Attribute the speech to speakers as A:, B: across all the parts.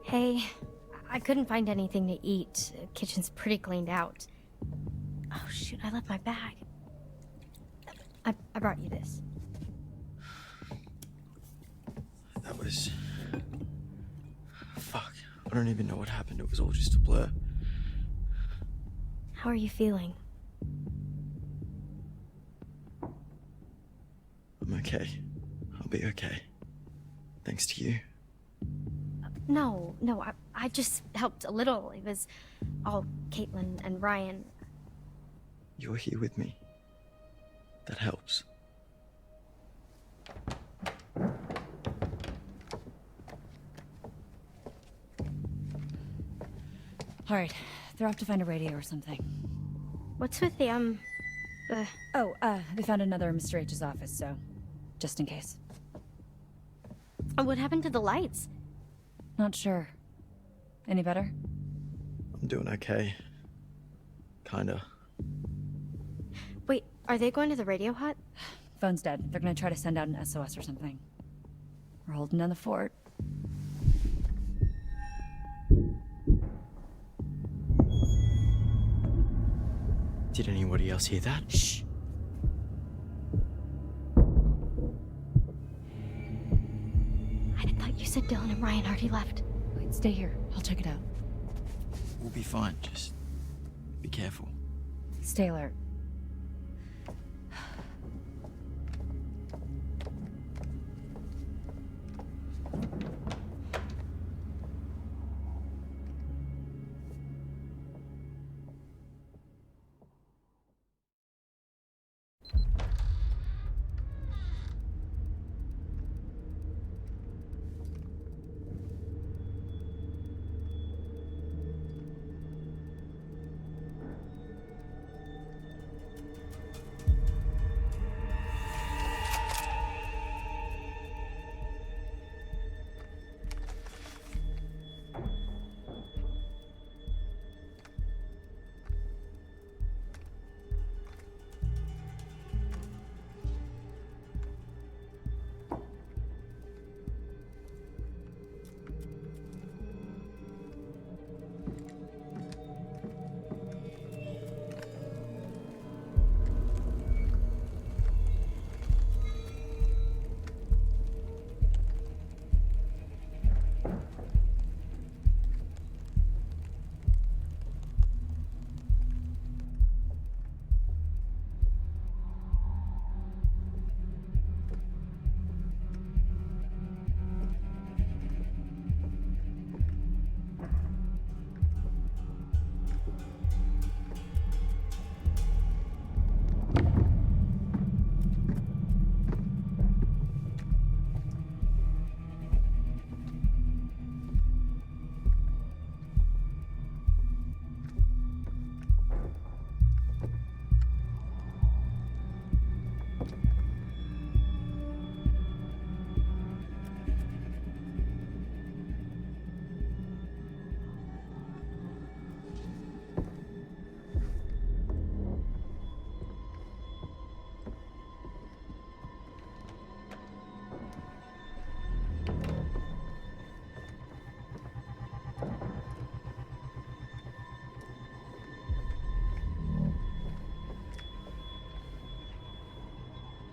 A: Hey, I couldn't find anything to eat. The kitchen's pretty cleaned out. Oh shoot, I left my bag. I brought you this.
B: That was... Fuck. I don't even know what happened. It was all just a blur.
A: How are you feeling?
B: I'm okay. I'll be okay. Thanks to you.
A: No, I just helped a little. It was all Caitlin and Ryan.
B: You're here with me. That helps.
C: All right, they're off to find a radio or something.
A: What's with the,
C: They found another in Mr. H's office, so just in case.
A: What happened to the lights?
C: Not sure. Any better?
B: I'm doing okay. Kinda.
A: Wait, are they going to the radio hut?
C: Phone's dead. They're gonna try to send out an SOS or something. We're holding down the fort.
B: Did anybody else hear that?
C: Shh!
A: I thought you said Dylan and Ryan already left.
C: Wait, stay here. I'll check it out.
B: We'll be fine, just be careful.
C: Stay alert.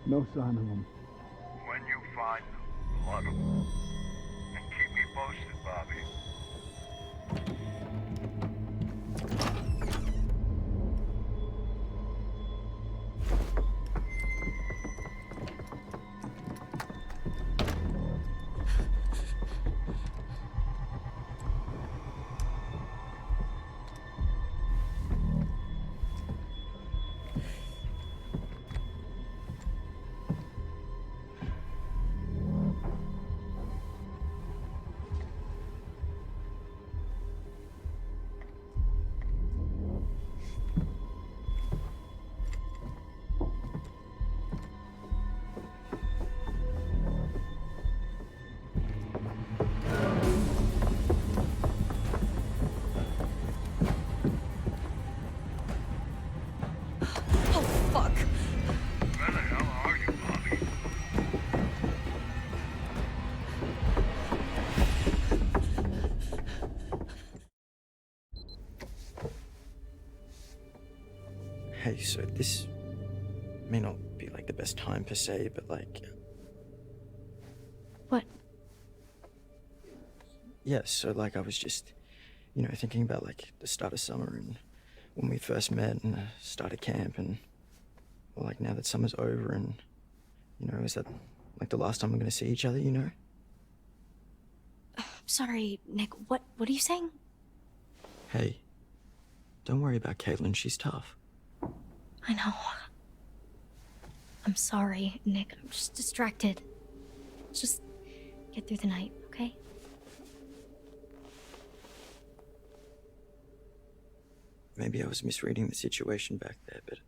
D: No sign of them.
E: When you find them, flood them. And keep me posted, Bobby.
B: Hey, so this may not be like the best time per se, but like,
A: What?
B: yeah, so like I was just, thinking about like the start of summer and when we first met and the start of camp and well, like now that summer's over and, is that like the last time we're gonna see each other,
A: Sorry, Nick, what are you saying?
B: Hey, don't worry about Caitlin, she's tough.
A: I know. I'm sorry, Nick. I'm just distracted. Just get through the night, okay?
B: Maybe I was misreading the situation back there, but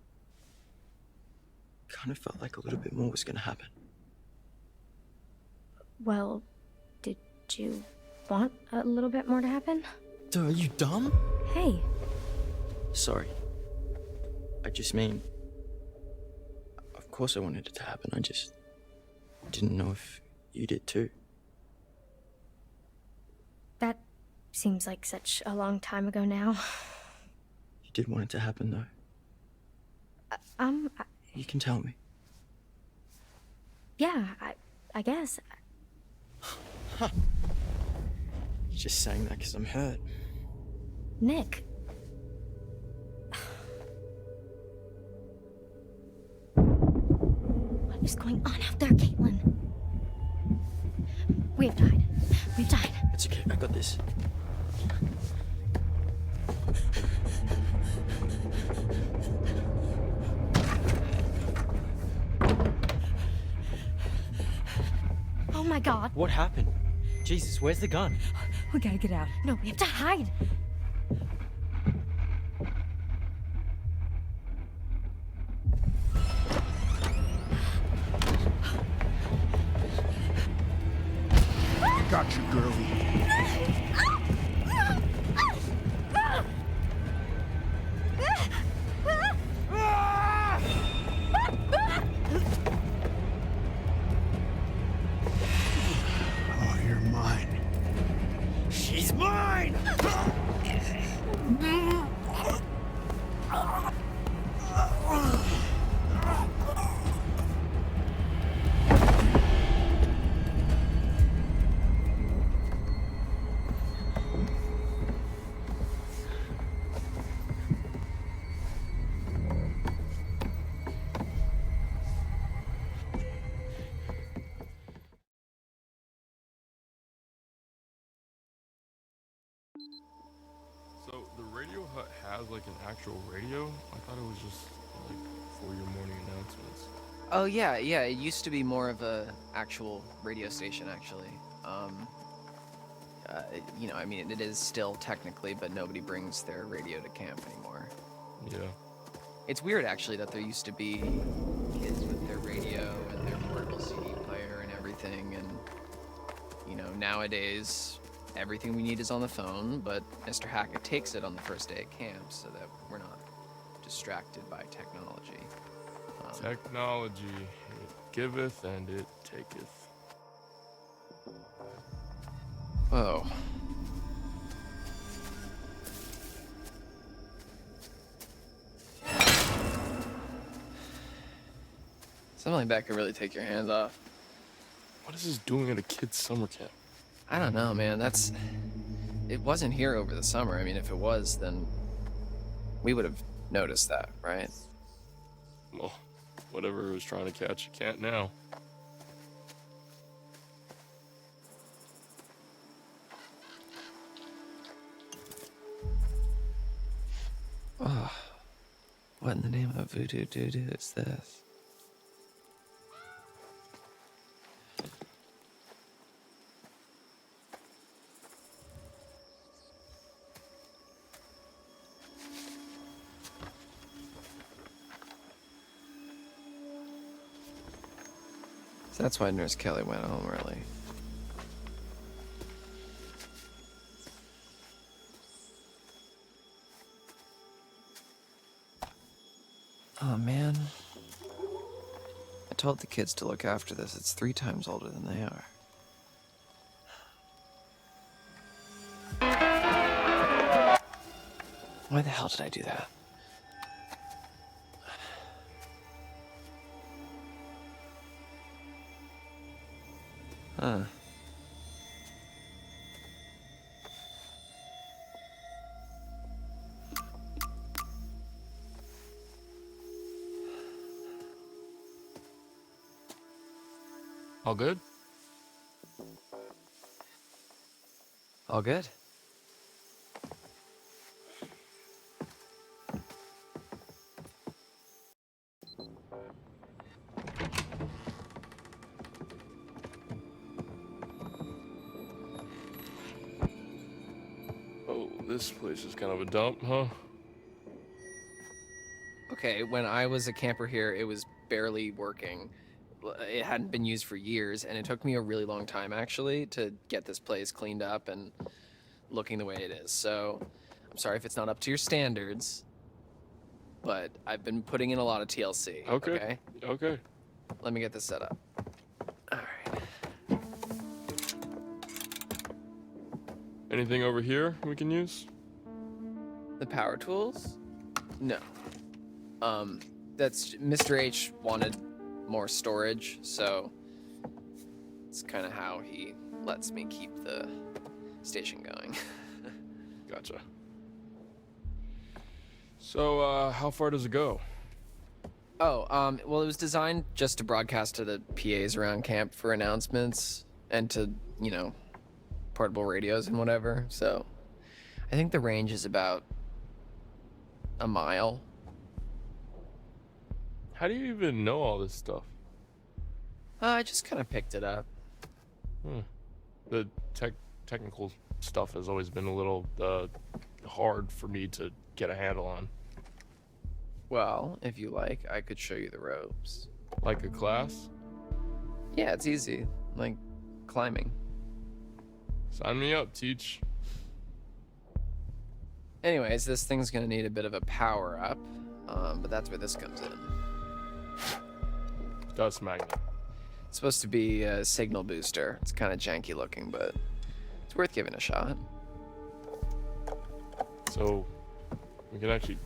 B: kind of felt like a little bit more was gonna happen.
A: Well, did you want a little bit more to happen?
B: Duh, are you dumb?
A: Hey.
B: Sorry. I just mean... Of course I wanted it to happen, I just didn't know if you did too.
A: That seems like such a long time ago now.
B: You did want it to happen though. You can tell me.
A: Yeah, I guess.
B: You're just saying that because I'm hurt.
A: Nick. What is going on out there, Caitlin? We've died. We've died.
B: It's okay, I got this.
A: Oh my god.
D: What happened? Jesus, where's the gun?
C: We gotta get out.
A: No, we have to hide.
E: Got you, girlie. Oh, you're mine.
D: She's mine!
F: So the Radio Hut has like an actual radio? I thought it was just like for your morning announcements.
G: Oh yeah, it used to be more of a actual radio station actually. I mean it is still technically, but nobody brings their radio to camp anymore.
F: Yeah.
G: It's weird actually that there used to be kids with their radio and their portable CD player and everything, and nowadays everything we need is on the phone, but Mr. Hackett takes it on the first day at camp so that we're not distracted by technology.
F: Technology, it giveth and it taketh.
G: Whoa. Something like that could really take your hands off.
F: What is this doing at a kid's summer camp?
G: I don't know, man. It wasn't here over the summer. I mean, if it was, then we would have noticed that, right?
F: Well, whatever it was trying to catch, you can't now.
G: Oh, what in the name of voodoo doo-doo is this? So that's why Nurse Kelly went home early. Oh man. I told the kids to look after this. It's 3 times older than they are. Why the hell did I do that? Huh.
F: All good?
G: All good?
F: Oh, this place is kind of a dump, huh?
G: Okay, when I was a camper here, it was barely working. It hadn't been used for years, and it took me a really long time, actually, to get this place cleaned up and looking the way it is. So, I'm sorry if it's not up to your standards, but I've been putting in a lot of TLC.
F: Okay. Okay.
G: Let me get this set up. All right.
F: Anything over here we can use?
G: The power tools? No. That's Mr. H wanted more storage, so it's kind of how he lets me keep the station going.
F: Gotcha. So, how far does it go?
G: Oh, well, it was designed just to broadcast to the PAs around camp for announcements and to, you know, portable radios and whatever. So, I think the range is about a mile.
F: How do you even know all this stuff?
G: I just kind of picked it up.
F: The technical stuff has always been a little hard for me to get a handle on.
G: Well, if you like, I could show you the ropes.
F: Like a class?
G: Yeah, it's easy. Like climbing.
F: Sign me up, teach.
G: Anyways, this thing's gonna need a bit of a power up, but that's where this comes in.
F: Dust magnet.
G: It's supposed to be a signal booster. It's kind of janky looking, but it's worth giving a shot.
F: So, we can actually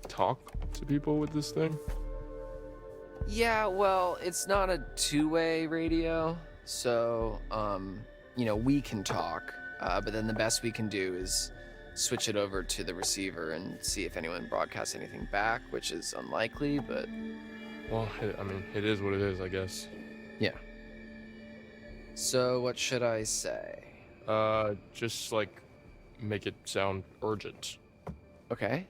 F: talk to people with this thing?
G: Yeah, well, it's not a two-way radio, so, you know, we can talk, but then the best we can do is switch it over to the receiver and see if anyone broadcasts anything back, which is unlikely, but...
F: Well, I mean, it is what it is, I guess.
G: Yeah. So, what should I say?
F: Just, like, make it sound urgent.
G: Okay.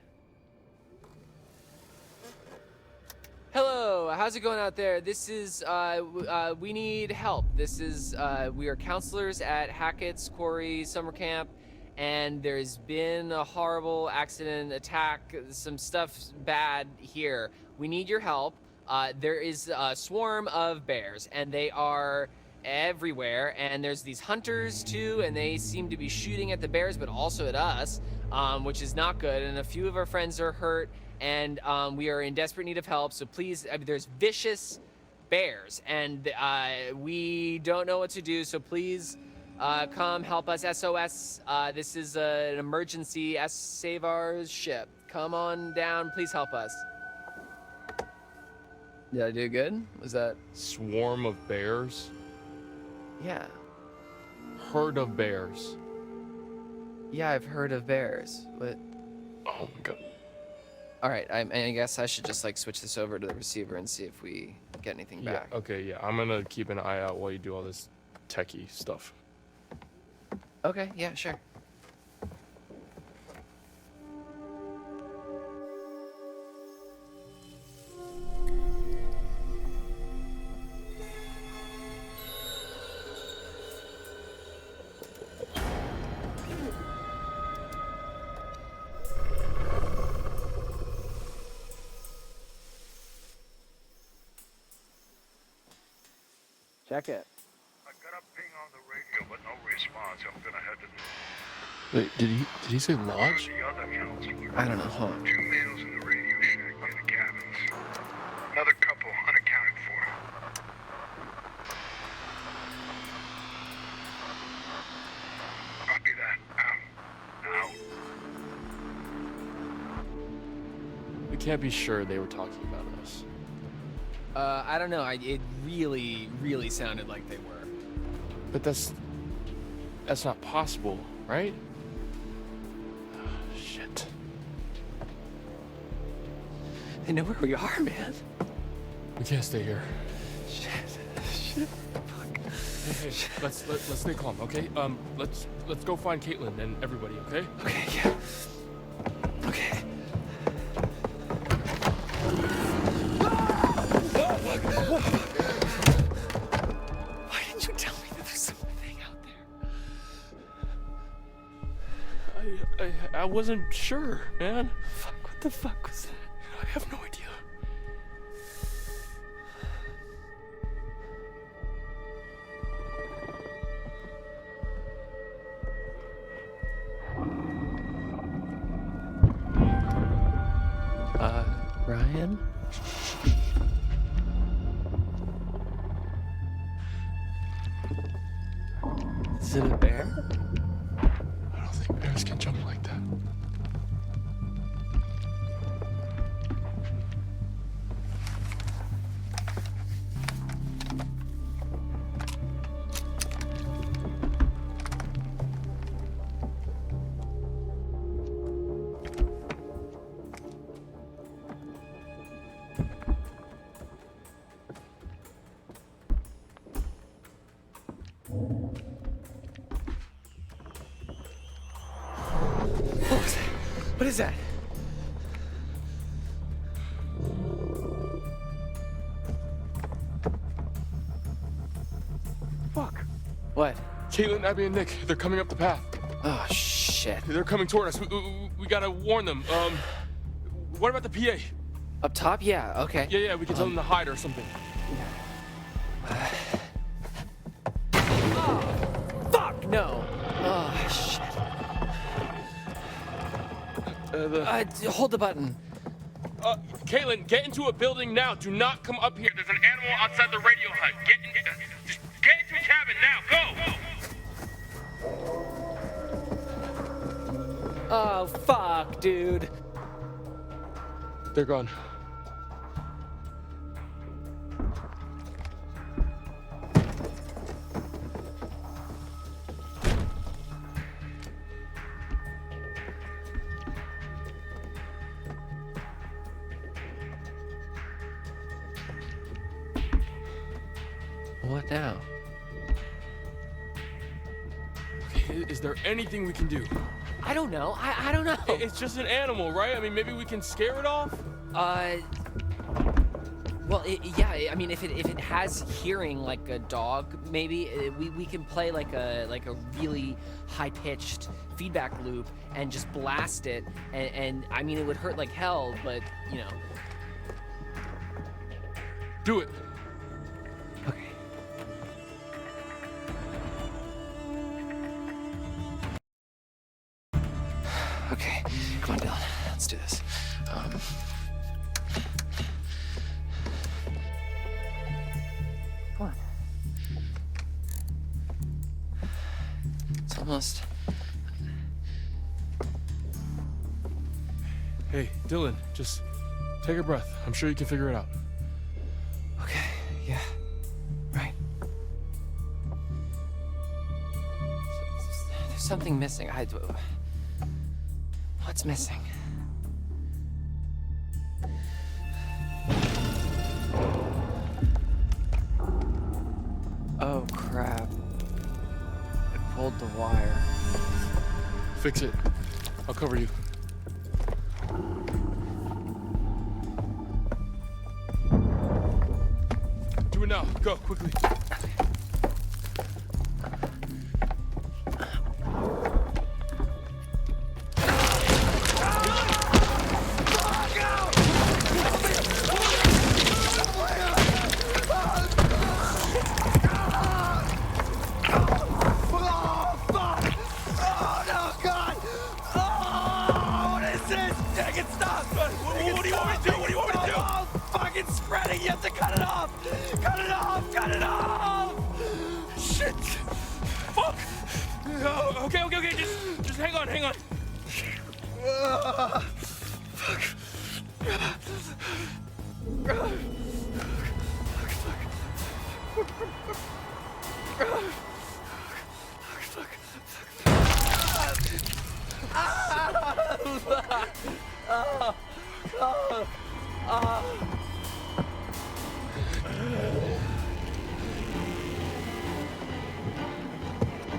G: Hello, how's it going out there? This is, we need help. This is, we are counselors at Hackett's Quarry summer camp, and there's been a horrible accident, attack, some stuff bad here. We need your help. There is a swarm of bears, and they are everywhere, and there's these hunters too, and they seem to be shooting at the bears, but also at us, which is not good, and a few of our friends are hurt, and we are in desperate need of help, so please, I mean, there's vicious bears, and we don't know what to do, so please come help us. SOS, this is an emergency. Save our ship. Come on down, please help us. Did I do good? Was that...
F: Swarm of bears?
G: Yeah.
F: Herd of bears.
G: Yeah, I've heard of bears, but...
F: Oh my god.
G: Alright, I guess I should just, like, switch this over to the receiver and see if we get anything back.
F: Yeah, okay, yeah. I'm gonna keep an eye out while you do all this techie stuff.
G: Okay, yeah, sure. Check it.
E: I got a ping on the radio, but no response. I'm gonna head to
F: Wait, did he say lodge?
E: the other counselor.
G: I don't know, hold on.
E: 2 males in the radio shack near the cabins. Another couple unaccounted for. Copy that. Out.
F: We can't be sure they were talking about us.
G: I don't know, it really, really sounded like they were.
F: But that's not possible, right? Shit.
G: They know where we are, man.
F: We can't stay here.
G: Shit. Fuck.
F: Hey, let's stay calm, okay? Let's go find Caitlin and everybody, okay?
G: Okay, yeah. Okay. Why didn't you tell me that there's something out there?
F: I wasn't sure, man.
G: Fuck, what the fuck was that?
F: I have no idea.
G: Ryan? Is it a bear?
F: I don't think bears can jump like that.
G: What is that?
F: Fuck.
G: What?
F: Caitlin, Abby, and Nick, they're coming up the path.
G: Oh, shit.
F: They're coming toward us. We gotta warn them. What about the PA?
G: Up top? Yeah, okay.
F: Yeah, we can tell them to hide or something.
G: Fuck, no. Oh, shit. Hold the button.
F: Caitlin, get into a building now. Do not come up here. There's an animal outside the radio hut. Just get into a cabin now. Go!
G: Oh, fuck, dude.
F: They're gone.
G: What now?
F: Okay, is there anything we can do?
G: I don't know. I don't know.
F: It's just an animal, right? I mean, maybe we can scare it off?
G: Well, yeah. I mean, if it has hearing like a dog, maybe we can play like a really high-pitched feedback loop and just blast it. And I mean, it would hurt like hell, but you know.
F: Do it.
G: Okay. Okay, come on, Dylan. Let's do this. Come on. It's almost.
F: Hey, Dylan, just take a breath. I'm sure you can figure it out.
G: Okay, yeah. Right. There's something missing. What's missing? Oh, crap. I pulled the wire.
F: Fix it. I'll cover you. Do it now. Go, quickly.
G: You have to cut it off! Cut it off! Cut it off!
F: Shit! Fuck! Oh, okay. Just hang on.
G: Fuck.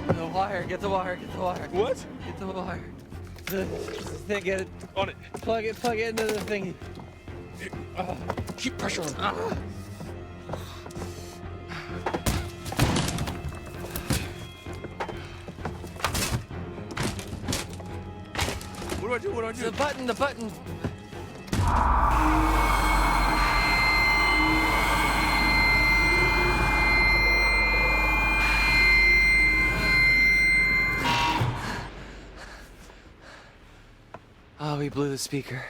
H: The wire, get the wire, get the wire.
F: What?
H: Get the wire. The thing, get it.
F: On it.
H: Plug it into the thingy.
F: Keep pressure on. What do I do? What do I do?
G: The button. Oh, we blew the speaker.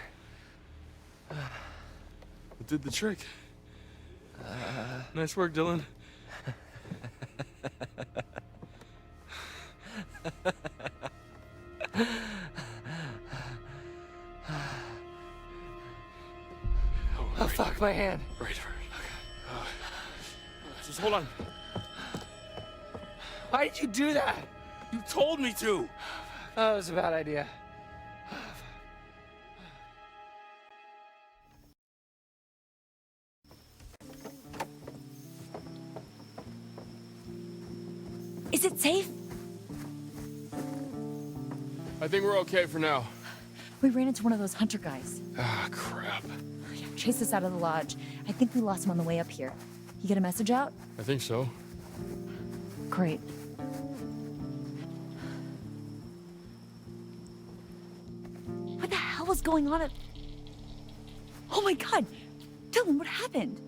F: It did the trick. Nice work, Dylan.
G: Oh, fuck, my hand.
F: Right. Okay. Just hold on.
G: Why did you do that?
F: You told me to.
G: Oh, it was a bad idea.
C: Is it safe?
F: I think we're okay for now.
C: We ran into one of those hunter guys.
F: Ah, crap.
C: Chased us out of the lodge. I think we lost him on the way up here. You get a message out?
F: I think so.
C: Great. What the hell was going on at... Oh my god! Dylan, what happened?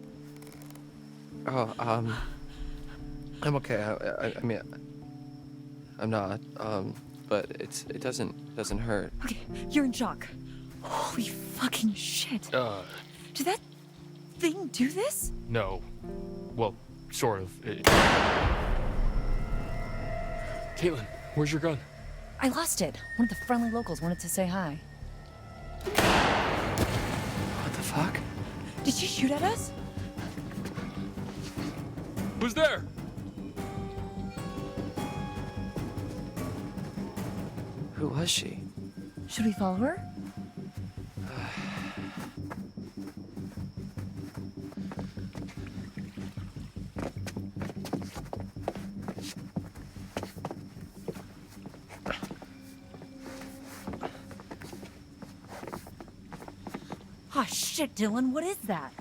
H: Oh, I'm okay. I mean, I'm not. But it doesn't hurt.
C: Okay, you're in shock. Holy fucking shit. Did that thing do this?
F: No. Well, sort of. Caitlin, where's your gun?
C: I lost it. One of the friendly locals wanted to say hi.
H: What the fuck?
C: Did she shoot at us?
F: Who's there?
H: Who was she?
C: Should we follow her? Oh shit, Dylan, what is that?